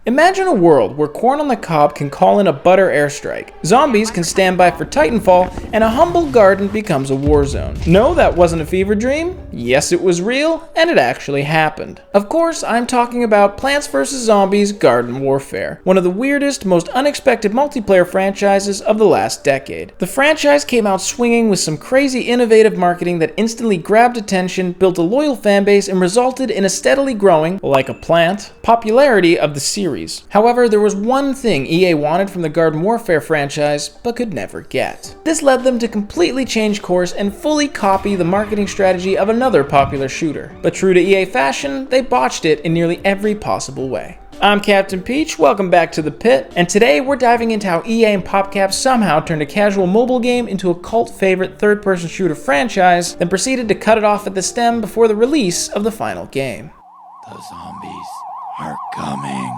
Imagine a world where corn on the cob can call in a butter airstrike, zombies can stand by for Titanfall, and a humble garden becomes a war zone. No, that wasn't a fever dream. Yes, it was real, and it actually happened. Of course, I'm talking about Plants vs. Zombies Garden Warfare, one of the weirdest, most unexpected multiplayer franchises of the last decade. The franchise came out swinging with some crazy innovative marketing that instantly grabbed attention, built a loyal fanbase, and resulted in a steadily growing, like a plant, popularity of the series. However, there was one thing EA wanted from the Garden Warfare franchise, but could never get. This led them to completely change course and fully copy the marketing strategy of another popular shooter. But true to EA fashion, they botched it in nearly every possible way. I'm Captain Peach, welcome back to the pit, and today we're diving into how EA and PopCap somehow turned a casual mobile game into a cult favorite third-person shooter franchise, then proceeded to cut it off at the stem before the release of the final game. The zombies are coming.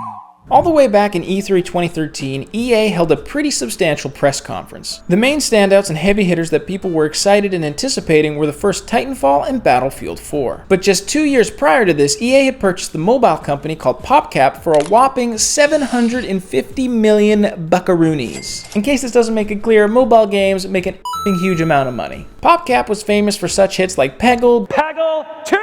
All the way back in E3 2013, EA held a pretty substantial press conference. The main standouts and heavy hitters that people were excited and anticipating were the first Titanfall and Battlefield 4. But just 2 years prior to this, EA had purchased the mobile company called PopCap for a whopping 750 million buckaroonies. In case this doesn't make it clear, mobile games make an huge amount of money. PopCap was famous for such hits like Peggle 2!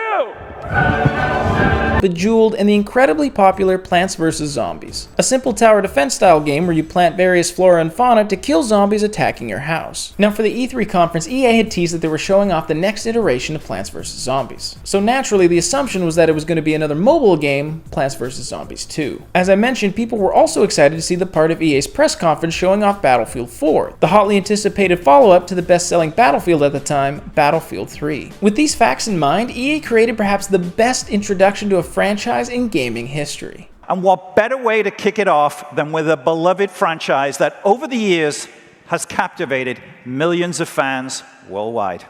Bejeweled, and the incredibly popular Plants vs. Zombies, a simple tower defense style game where you plant various flora and fauna to kill zombies attacking your house. Now for the E3 conference, EA had teased that they were showing off the next iteration of Plants vs. Zombies. So naturally, the assumption was that it was going to be another mobile game, Plants vs. Zombies 2. As I mentioned, people were also excited to see the part of EA's press conference showing off Battlefield 4, the hotly anticipated follow-up to the best-selling Battlefield at the time, Battlefield 3. With these facts in mind, EA created perhaps the best introduction to a franchise in gaming history. And what better way to kick it off than with a beloved franchise that over the years has captivated millions of fans worldwide.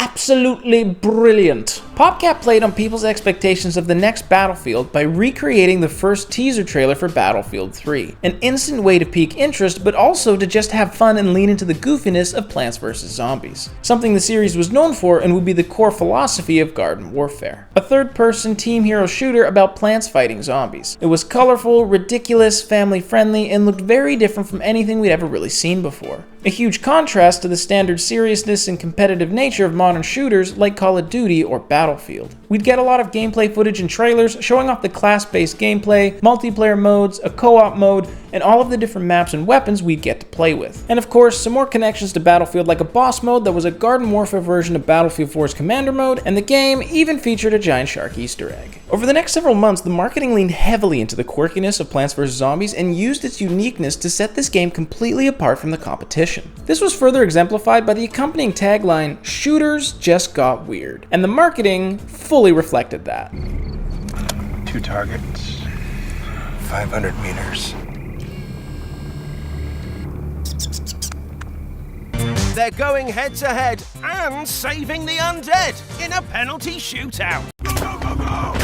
Absolutely brilliant. PopCap played on people's expectations of the next Battlefield by recreating the first teaser trailer for Battlefield 3. An instant way to pique interest, but also to just have fun and lean into the goofiness of Plants vs. Zombies. Something the series was known for and would be the core philosophy of Garden Warfare. A third-person team hero shooter about plants fighting zombies. It was colorful, ridiculous, family-friendly, and looked very different from anything we'd ever really seen before. A huge contrast to the standard seriousness and competitive nature of modern shooters like Call of Duty or Battlefield. We'd get a lot of gameplay footage and trailers showing off the class-based gameplay, multiplayer modes, a co-op mode, and all of the different maps and weapons we'd get to play with. And of course, some more connections to Battlefield like a boss mode that was a Garden Warfare version of Battlefield 4's Commander mode, and the game even featured a giant shark Easter egg. Over the next several months, the marketing leaned heavily into the quirkiness of Plants vs. Zombies and used its uniqueness to set this game completely apart from the competition. This was further exemplified by the accompanying tagline, "Shooters just got weird," and the marketing fully reflected that. 2 targets, 500 meters. They're going head-to-head and saving the undead in a penalty shootout. Go, go, go, go!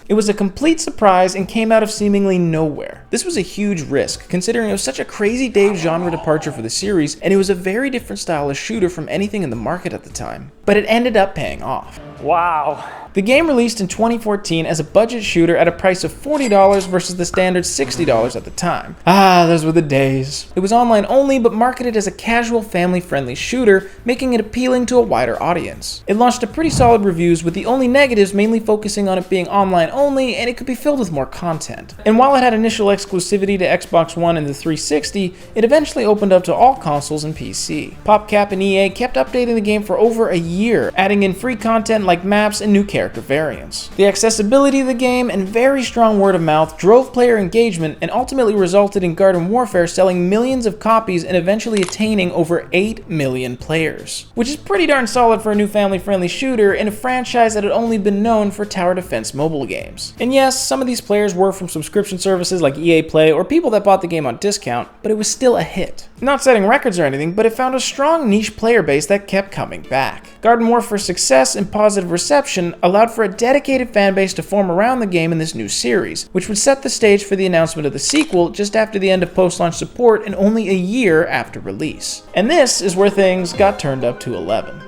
It was a complete surprise and came out of seemingly nowhere. This was a huge risk, considering it was such a crazy Dave genre departure for the series, and it was a very different style of shooter from anything in the market at the time. But it ended up paying off. Wow. The game released in 2014 as a budget shooter at a price of $40 versus the standard $60 at the time. Ah, those were the days. It was online only, but marketed as a casual, family-friendly shooter, making it appealing to a wider audience. It launched to pretty solid reviews, with the only negatives mainly focusing on it being online only, and it could be filled with more content. And while it had initial exclusivity to Xbox One and the 360, it eventually opened up to all consoles and PC. PopCap and EA kept updating the game for over a year, adding in free content like maps and new character variants. The accessibility of the game and very strong word of mouth drove player engagement and ultimately resulted in Garden Warfare selling millions of copies and eventually attaining over 8 million players, which is pretty darn solid for a new family-friendly shooter in a franchise that had only been known for tower defense mobile games. And yes, some of these players were from subscription services like EA Play or people that bought the game on discount, but it was still a hit. Not setting records or anything, but it found a strong niche player base that kept coming back. Garden Warfare's success and positive reception allowed for a dedicated fanbase to form around the game in this new series, which would set the stage for the announcement of the sequel just after the end of post-launch support and only a year after release. And this is where things got turned up to 11.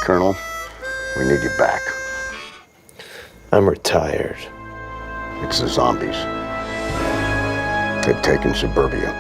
Colonel, we need you back. I'm retired. It's the zombies. They've taken suburbia.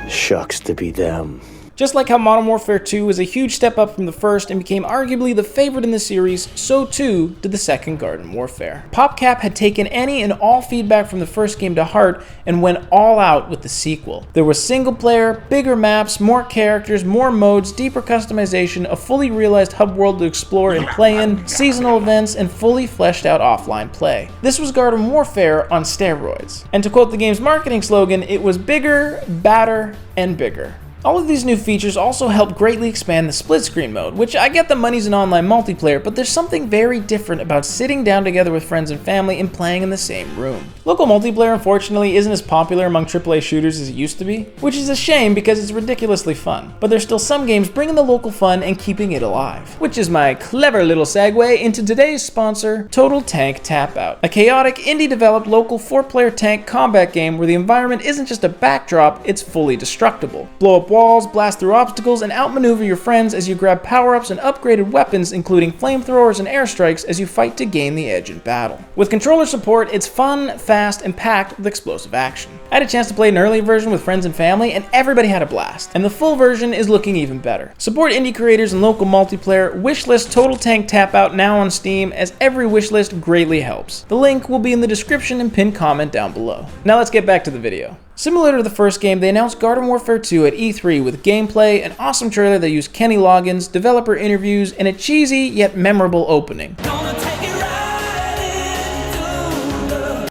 Shucks to be them. Just like how Modern Warfare 2 was a huge step up from the first and became arguably the favorite in the series, so too did the second Garden Warfare. PopCap had taken any and all feedback from the first game to heart and went all out with the sequel. There was single player, bigger maps, more characters, more modes, deeper customization, a fully realized hub world to explore and play in, seasonal events, and fully fleshed out offline play. This was Garden Warfare on steroids. And to quote the game's marketing slogan, it was bigger, badder, and bigger. All of these new features also help greatly expand the split screen mode, which I get the money's in online multiplayer, but there's something very different about sitting down together with friends and family and playing in the same room. Local multiplayer unfortunately isn't as popular among AAA shooters as it used to be, which is a shame because it's ridiculously fun, but there's still some games bringing the local fun and keeping it alive. Which is my clever little segue into today's sponsor, Total Tank Tap Out, a chaotic indie developed local 4-player tank combat game where the environment isn't just a backdrop, it's fully destructible. Blow up walls, blast through obstacles, and outmaneuver your friends as you grab power-ups and upgraded weapons including flamethrowers and airstrikes as you fight to gain the edge in battle. With controller support, it's fun, fast, and packed with explosive action. I had a chance to play an early version with friends and family, and everybody had a blast. And the full version is looking even better. Support indie creators and local multiplayer, wishlist Total Tank Tap Out now on Steam, as every wishlist greatly helps. The link will be in the description and pinned comment down below. Now let's get back to the video. Similar to the first game, they announced Garden Warfare 2 at E3 with gameplay, an awesome trailer that used Kenny Loggins, developer interviews, and a cheesy yet memorable opening.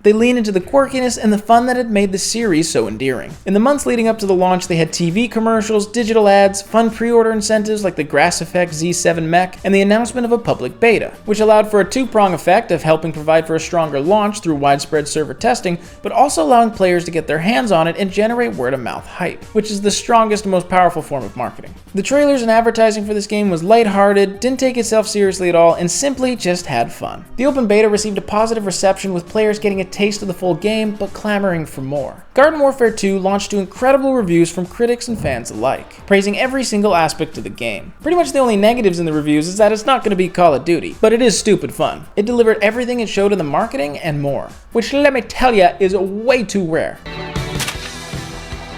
They lean into the quirkiness and the fun that had made the series so endearing. In the months leading up to the launch, they had TV commercials, digital ads, fun pre-order incentives like the Grass Effect Z7 mech, and the announcement of a public beta, which allowed for a two-prong effect of helping provide for a stronger launch through widespread server testing, but also allowing players to get their hands on it and generate word-of-mouth hype, which is the strongest and most powerful form of marketing. The trailers and advertising for this game was lighthearted, didn't take itself seriously at all, and simply just had fun. The open beta received a positive reception with players getting a taste of the full game, but clamoring for more. Garden Warfare 2 launched to incredible reviews from critics and fans alike, praising every single aspect of the game. Pretty much the only negatives in the reviews is that it's not going to be Call of Duty, but it is stupid fun. It delivered everything it showed in the marketing and more, which let me tell ya is way too rare.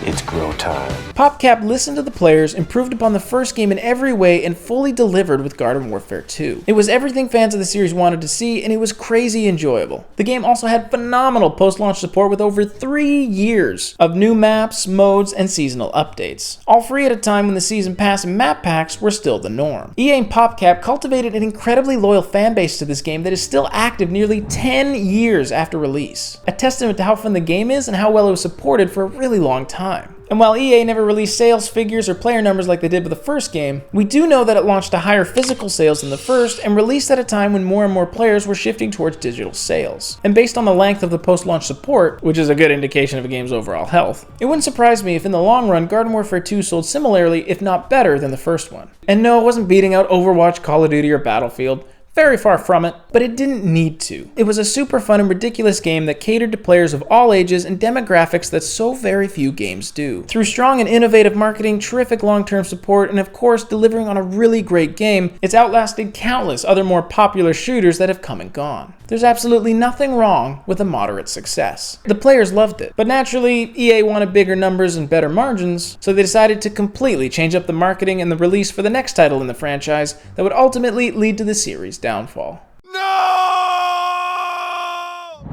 It's grow time. PopCap listened to the players, improved upon the first game in every way, and fully delivered with Garden Warfare 2. It was everything fans of the series wanted to see, and it was crazy enjoyable. The game also had phenomenal post-launch support with over 3 years of new maps, modes, and seasonal updates. All free at a time when the season pass and map packs were still the norm. EA and PopCap cultivated an incredibly loyal fan base to this game that is still active nearly 10 years after release. A testament to how fun the game is and how well it was supported for a really long time. And while EA never released sales figures or player numbers like they did with the first game, we do know that it launched to higher physical sales than the first and released at a time when more and more players were shifting towards digital sales. And based on the length of the post-launch support, which is a good indication of a game's overall health, it wouldn't surprise me if in the long run Garden Warfare 2 sold similarly, if not better, than the first one. And no, it wasn't beating out Overwatch, Call of Duty, or Battlefield. Very far from it, but it didn't need to. It was a super fun and ridiculous game that catered to players of all ages and demographics that so very few games do. Through strong and innovative marketing, terrific long-term support, and of course delivering on a really great game, it's outlasted countless other more popular shooters that have come and gone. There's absolutely nothing wrong with a moderate success. The players loved it, but naturally EA wanted bigger numbers and better margins, so they decided to completely change up the marketing and the release for the next title in the franchise that would ultimately lead to the series' downfall.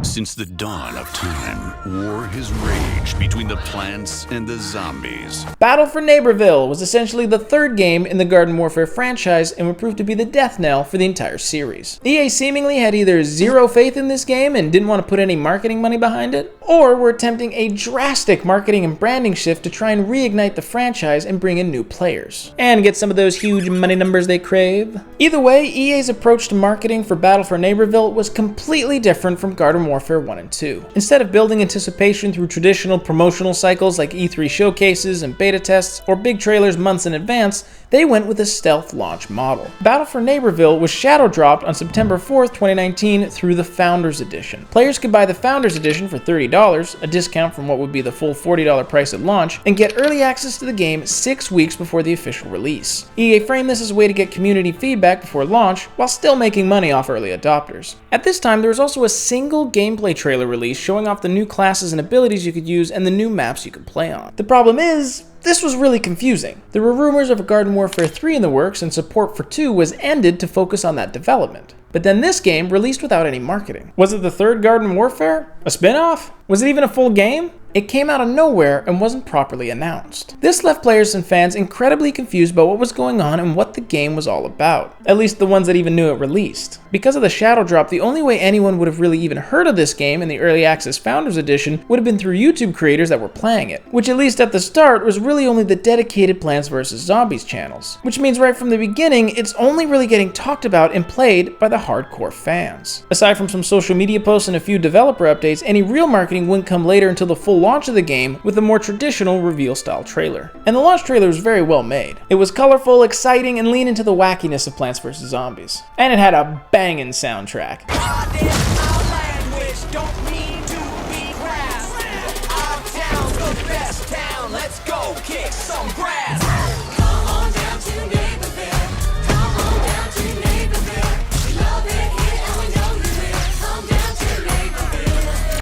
Since the dawn of time, war has raged between the plants and the zombies. Battle for Neighborville was essentially the third game in the Garden Warfare franchise and would prove to be the death knell for the entire series. EA seemingly had either zero faith in this game and didn't want to put any marketing money behind it, or were attempting a drastic marketing and branding shift to try and reignite the franchise and bring in new players, and get some of those huge money numbers they crave. Either way, EA's approach to marketing for Battle for Neighborville was completely different from Garden Warfare 1 and 2. Instead of building anticipation through traditional promotional cycles like E3 showcases and beta tests or big trailers months in advance, they went with a stealth launch model. Battle for Neighborville was shadow dropped on September 4th, 2019 through the Founders Edition. Players could buy the Founders Edition for $30, a discount from what would be the full $40 price at launch, and get early access to the game 6 weeks before the official release. EA framed this as a way to get community feedback before launch while still making money off early adopters. At this time, there was also a single gameplay trailer release showing off the new classes and abilities you could use and the new maps you could play on. The problem is, this was really confusing. There were rumors of a Garden Warfare 3 in the works, and support for 2 was ended to focus on that development. But then this game released without any marketing. Was it the third Garden Warfare? A spin-off? Was it even a full game? It came out of nowhere and wasn't properly announced. This left players and fans incredibly confused about what was going on and what the game was all about. At least the ones that even knew it released. Because of the shadow drop, the only way anyone would have really even heard of this game in the Early Access Founders Edition would have been through YouTube creators that were playing it, which at least at the start was really only the dedicated Plants vs. Zombies channels. Which means right from the beginning, it's only really getting talked about and played by the hardcore fans. Aside from some social media posts and a few developer updates, any real marketing wouldn't come later until the full launch of the game with a more traditional reveal style trailer. And the launch trailer was very well made. It was colorful, exciting, and leaned into the wackiness of Plants vs. Zombies. And it had a banging soundtrack.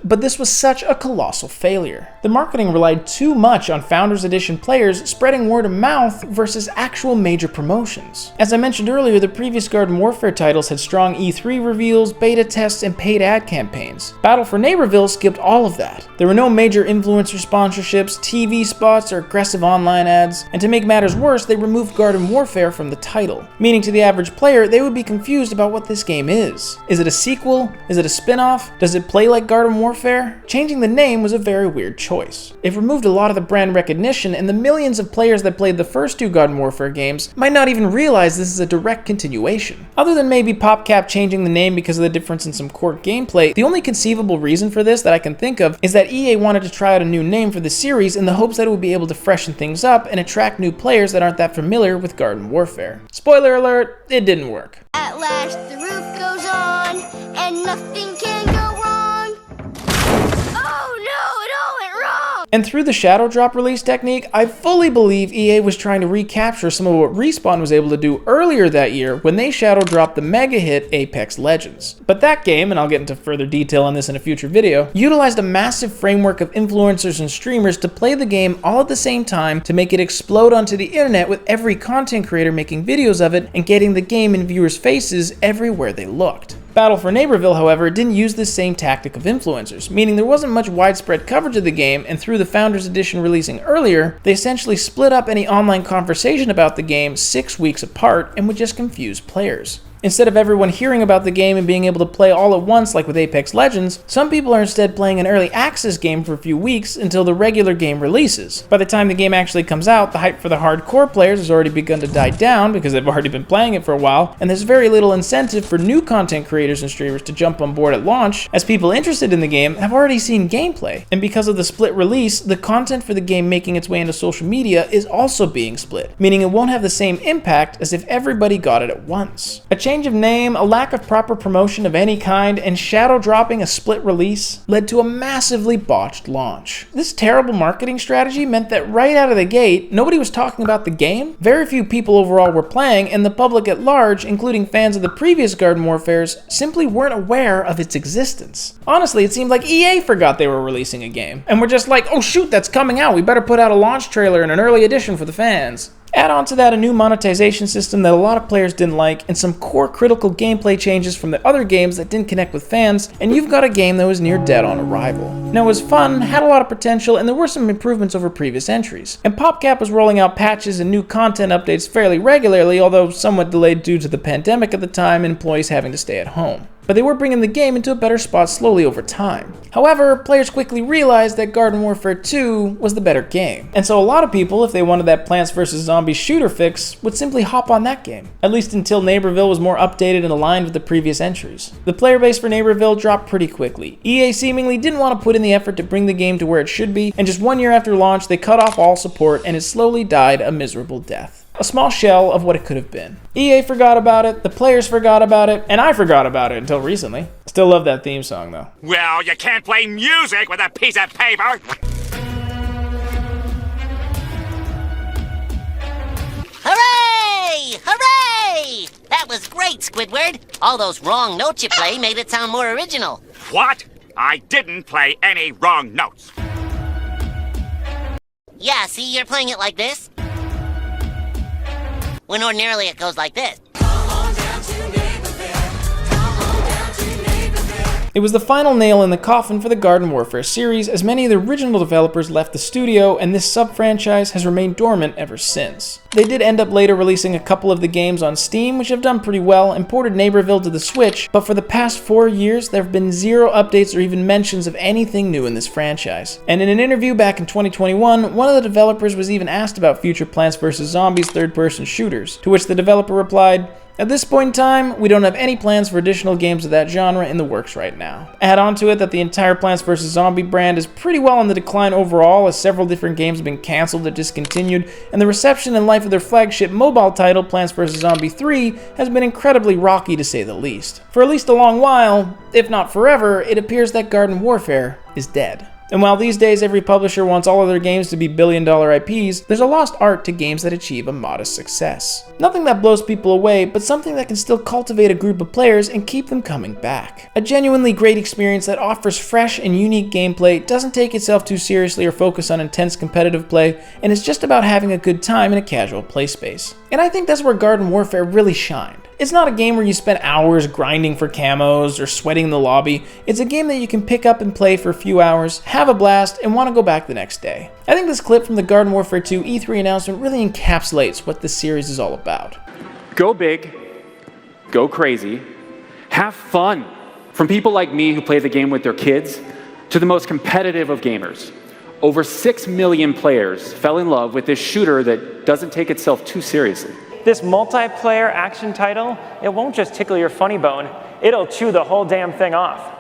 But this was such a colossal failure. The marketing relied too much on Founders Edition players spreading word of mouth versus actual major promotions. As I mentioned earlier, the previous Garden Warfare titles had strong E3 reveals, beta tests, and paid ad campaigns. Battle for Neighborville skipped all of that. There were no major influencer sponsorships, TV spots, or aggressive online ads, and to make matters worse, they removed Garden Warfare from the title, meaning to the average player, they would be confused about what this game is. Is it a sequel? Is it a spin-off? Does it play like Garden Warfare? Changing the name was a very weird choice. It removed a lot of the brand recognition, and the millions of players that played the first two Garden Warfare games might not even realize this is a direct continuation. Other than maybe PopCap changing the name because of the difference in some core gameplay, the only conceivable reason for this that I can think of is that EA wanted to try out a new name for the series in the hopes that it would be able to freshen things up and attract new players that aren't that familiar with Garden Warfare. Spoiler alert, it didn't work. At last the roof goes on, and nothing can go wrong. Oh no, it all went wrong! And through the shadow drop release technique, I fully believe EA was trying to recapture some of what Respawn was able to do earlier that year when they shadow dropped the mega hit Apex Legends. But that game, and I'll get into further detail on this in a future video, utilized a massive framework of influencers and streamers to play the game all at the same time to make it explode onto the internet with every content creator making videos of it and getting the game in viewers' faces everywhere they looked. Battle for Neighborville, however, didn't use this same tactic of influencers, meaning there wasn't much widespread coverage of the game, and through the Founders Edition releasing earlier, they essentially split up any online conversation about the game 6 weeks apart and would just confuse players. Instead of everyone hearing about the game and being able to play all at once like with Apex Legends, some people are instead playing an early access game for a few weeks until the regular game releases. By the time the game actually comes out, the hype for the hardcore players has already begun to die down because they've already been playing it for a while, and there's very little incentive for new content creators and streamers to jump on board at launch, as people interested in the game have already seen gameplay. And because of the split release, the content for the game making its way into social media is also being split, meaning it won't have the same impact as if everybody got it at once. A change of name, a lack of proper promotion of any kind, and shadow dropping a split release led to a massively botched launch. This terrible marketing strategy meant that right out of the gate, nobody was talking about the game, very few people overall were playing, and the public at large, including fans of the previous Garden Warfares, simply weren't aware of its existence. Honestly, it seemed like EA forgot they were releasing a game, and were just like, oh shoot, that's coming out, we better put out a launch trailer and an early edition for the fans. Add on to that a new monetization system that a lot of players didn't like, and some core critical gameplay changes from the other games that didn't connect with fans, and you've got a game that was near dead on arrival. Now, it was fun, had a lot of potential, and there were some improvements over previous entries. And PopCap was rolling out patches and new content updates fairly regularly, although somewhat delayed due to the pandemic at the time and employees having to stay at home. But they were bringing the game into a better spot slowly over time. However, players quickly realized that Garden Warfare 2 was the better game. And so a lot of people, if they wanted that Plants vs. Zombies shooter fix, would simply hop on that game. At least until Neighborville was more updated and aligned with the previous entries. The player base for Neighborville dropped pretty quickly. EA seemingly didn't want to put in the effort to bring the game to where it should be, and just 1 year after launch, they cut off all support and it slowly died a miserable death. A small shell of what it could have been. EA forgot about it, the players forgot about it, and I forgot about it until recently. Still love that theme song though. Well, you can't play music with a piece of paper! Hooray! Hooray! That was great, Squidward. All those wrong notes you play made it sound more original. What? I didn't play any wrong notes. Yeah, see, you're playing it like this. When ordinarily it goes like this. It was the final nail in the coffin for the Garden Warfare series, as many of the original developers left the studio, and this sub-franchise has remained dormant ever since. They did end up later releasing a couple of the games on Steam, which have done pretty well, and ported Neighborville to the Switch, but for the past 4 years, there have been zero updates or even mentions of anything new in this franchise. And in an interview back in 2021, one of the developers was even asked about future Plants vs. Zombies third-person shooters, to which the developer replied, "At this point in time, we don't have any plans for additional games of that genre in the works right now." Add on to it that the entire Plants vs. Zombie brand is pretty well on the decline overall, as several different games have been cancelled or discontinued, and the reception and life of their flagship mobile title, Plants vs. Zombie 3, has been incredibly rocky to say the least. For at least a long while, if not forever, it appears that Garden Warfare is dead. And while these days every publisher wants all of their games to be billion-dollar IPs, there's a lost art to games that achieve a modest success. Nothing that blows people away, but something that can still cultivate a group of players and keep them coming back. A genuinely great experience that offers fresh and unique gameplay, doesn't take itself too seriously or focus on intense competitive play, and is just about having a good time in a casual play space. And I think that's where Garden Warfare really shined. It's not a game where you spend hours grinding for camos or sweating in the lobby. It's a game that you can pick up and play for a few hours, have a blast, and want to go back the next day. I think this clip from the Garden Warfare 2 E3 announcement really encapsulates what this series is all about. Go big, go crazy, have fun. From people like me who play the game with their kids, to the most competitive of gamers. Over 6 million players fell in love with this shooter that doesn't take itself too seriously. This multiplayer action title, it won't just tickle your funny bone, it'll chew the whole damn thing off.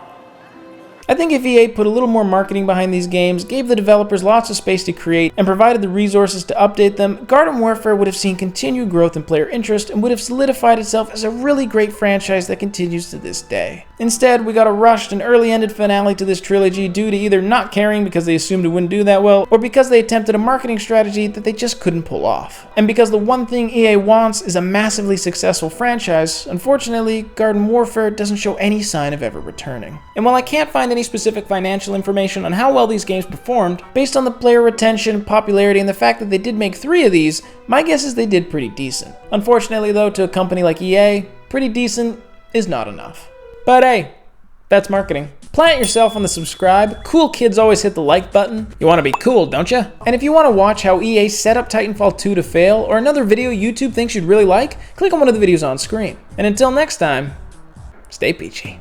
I think if EA put a little more marketing behind these games, gave the developers lots of space to create, and provided the resources to update them, Garden Warfare would have seen continued growth in player interest and would have solidified itself as a really great franchise that continues to this day. Instead, we got a rushed and early-ended finale to this trilogy due to either not caring because they assumed it wouldn't do that well, or because they attempted a marketing strategy that they just couldn't pull off. And because the one thing EA wants is a massively successful franchise, unfortunately, Garden Warfare doesn't show any sign of ever returning. And while I can't find any specific financial information on how well these games performed, based on the player retention, popularity, and the fact that they did make 3 of these, my guess is they did pretty decent. Unfortunately though, to a company like EA, pretty decent is not enough. But hey, that's marketing. Plant yourself on the subscribe. Cool kids always hit the like button. You want to be cool, don't you? And if you want to watch how EA set up Titanfall 2 to fail, or another video YouTube thinks you'd really like, click on one of the videos on screen. And until next time, stay peachy.